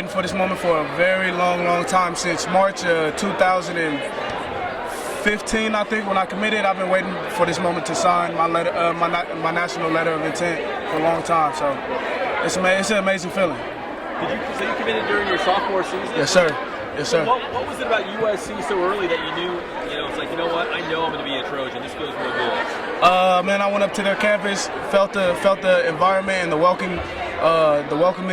waiting for this moment for a very long time, since March 2015, I think, when I committed. I've been waiting for this moment to sign my letter, my national letter of intent for a long time. So it's an amazing feeling. So you committed during your sophomore season? Yes, sir. Yes, sir. So what was it about USC so early that you knew, it's like, you know what, I know I'm going to be a Trojan. This feels real good. Man, I went up to their campus, felt the environment and the welcoming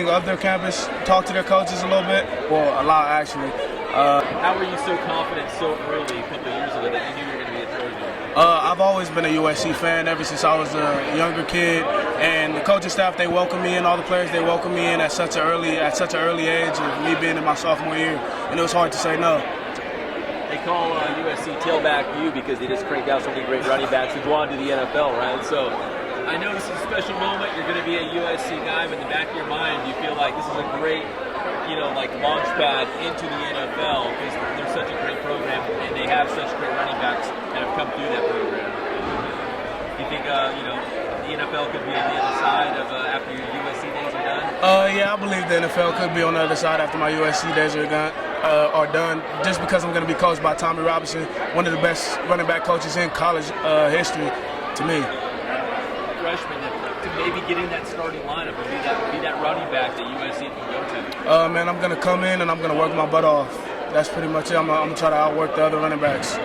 of their campus, talked to their coaches a little bit, well, a lot actually. How were you so confident so early, a couple of years ago, that you knew you were going to be a Trojan? I've always been a USC fan ever since I was a younger kid, and the coaching staff, they welcome me in, all the players, they welcome me in at such an early age of me being in my sophomore year, and it was hard to say no. They call USC tailback U because they just cranked out so many great running backs who go on to the NFL, right? So I know this is a special moment. You're going to be a USC guy, but in the back of your mind, you feel like this is a great, launch pad into the NFL because they're such a great program and they have such great running backs that have come through that program. Do you think, the NFL could be on the other side of after your USC days are done? Yeah, I believe the NFL could be on the other side after my USC days are done, just because I'm going to be coached by Tommy Robinson, one of the best running back coaches in college history to me. Freshman to maybe getting that starting lineup and be that running back that USC can go to? Man, I'm going to come in and I'm going to work my butt off. That's pretty much it. I'm going to try to outwork the other running backs.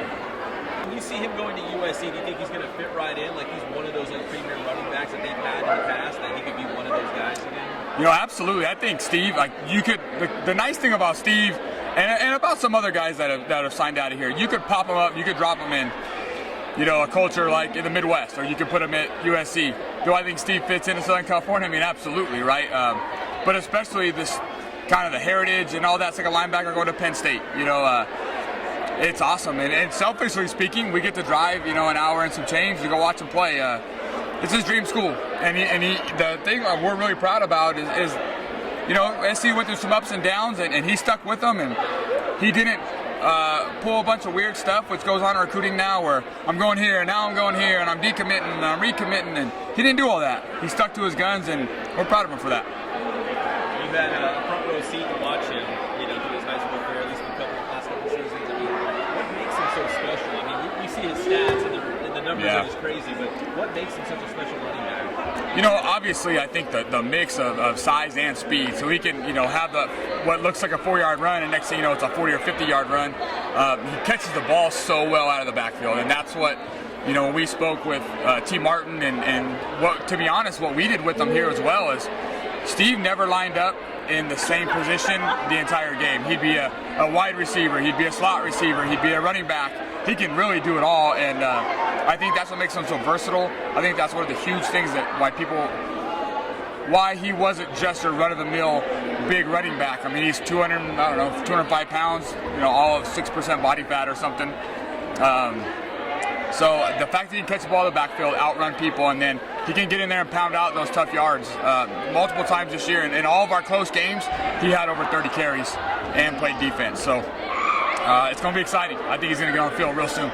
When you see him going to USC, do you think he's going to fit right in? Like he's one of those premier running backs that they've had in the past, that he could be one of those guys again? Absolutely. I think Steve, the nice thing about Steve and about some other guys that have signed out of here, you could pop them up, you could drop them in, a culture like in the Midwest, or you could put them at USC. Do I think Steve fits into Southern California? I mean, absolutely, right? But especially this kind of the heritage and all that's like a linebacker going to Penn State. It's awesome. And selfishly speaking, we get to drive, an hour and some change to go watch him play. It's his dream school. And the thing we're really proud about is SC went through some ups and downs, and he stuck with them, and he didn't pull a bunch of weird stuff, which goes on in recruiting now, where I'm going here, and now I'm going here, and I'm decommitting, and I'm recommitting, and he didn't do all that. He stuck to his guns, and we're proud of him for that. You've had a front row seat to watch him, through his high school career, at least the last couple seasons. I mean, what makes him so special? I mean, we see his stats, and the numbers are just crazy, but what makes him such a special running back? Obviously, I think the mix of size and speed, so he can, have what looks like a 4-yard run, and next thing you know, it's a 40 or 50-yard run. He catches the ball so well out of the backfield, and that's what, when we spoke with T. Martin, and what, to be honest, what we did with him here as well is Steve never lined up in the same position the entire game. He'd be a wide receiver, he'd be a slot receiver, he'd be a running back. He can really do it all, and I think that's what makes him so versatile. I think that's one of the huge things why he wasn't just a run-of-the-mill big running back. I mean, he's 205 pounds, all of 6% body fat or something. So the fact that he can catch the ball in the backfield, outrun people, and then he can get in there and pound out those tough yards multiple times this year. And in all of our close games, he had over 30 carries and played defense. So it's going to be exciting. I think he's going to get on the field real soon.